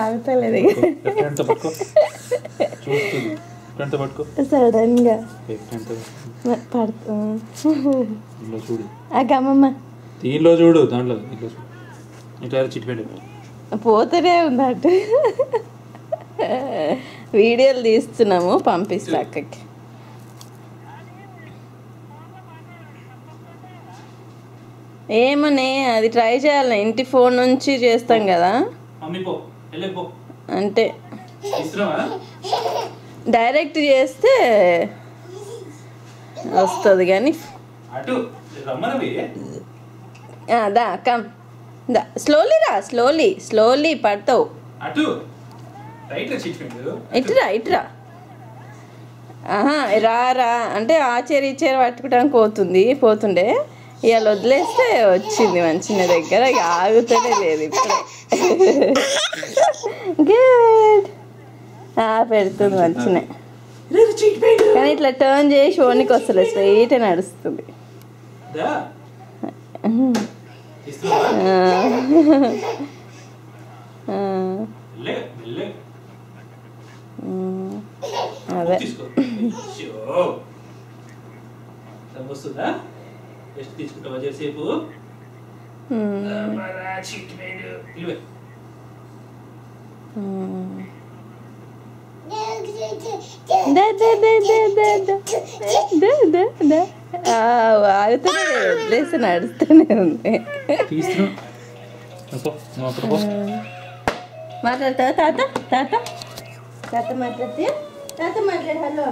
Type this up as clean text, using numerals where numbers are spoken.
ఆగుతలేదు sudden గా అమ్మమ్మ దీనిలో చూడు దాంట్లో ఇట్లా చిట్టిపెట్టి పోతూనే ఉందట. వీడియోలు తీస్తున్నాము, పంపిస్తా అక్కకి. ఏమని అది ట్రై చేయాలి, ఇంటి ఫోన్ నుంచి చేస్తాం కదా అంటే డైరెక్ట్ చేస్తే వస్తుంది కానీ దా కమ్ దా స్లోలీ రా, స్లోలీ పడతావు. ఇటురా ఇటురా. రా రా అంటే ఆచేరి ఇచ్చేరి పట్టుకోవడానికి పోతుండే, ఇవాళ వదిలేస్తే వచ్చింది మంచిగా దగ్గర, ఇక ఆగుతూనే లేదు ఇప్పుడే. గుడ్ పెడుతుంది మంచిగా, కానీ ఇట్లా టర్న్ చేసి ఓనికి వస్తలేదు, స్ట్రైట్ నడుస్తుంది. అదే తీసుకుంటావా చేసేపు ఆగుతూనే వదిలేసి నడుస్తూనే ఉంది. మాట్లాడతావా తాత? తాత మాట్లాడితే తాత మాట్లాడు. హలో